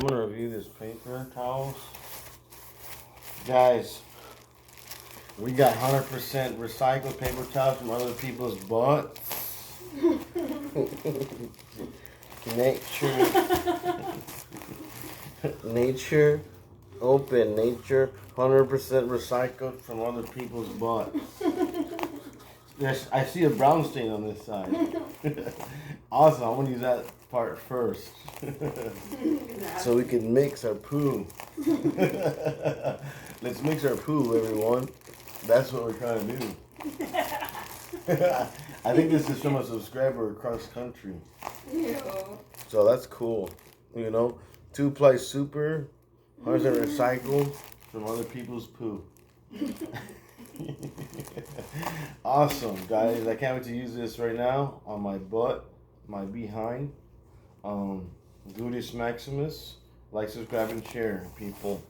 gonna review this paper towels. Guys, we got 100% recycled paper towels from other people's butts. Nature, open, nature, 100% recycled from other people's butts. Yes, I see a brown stain on this side. Awesome, I'm gonna use that part first. So we can mix our poo. Let's mix our poo, everyone. That's what we're trying to do. I think this is from a subscriber across country. Ew. So that's cool. You know, 2-ply super, 100% recycled from other people's poo. Awesome, guys. I can't wait to use this right now on my butt, my behind. Gluteus maximus. Like, subscribe, and share, people.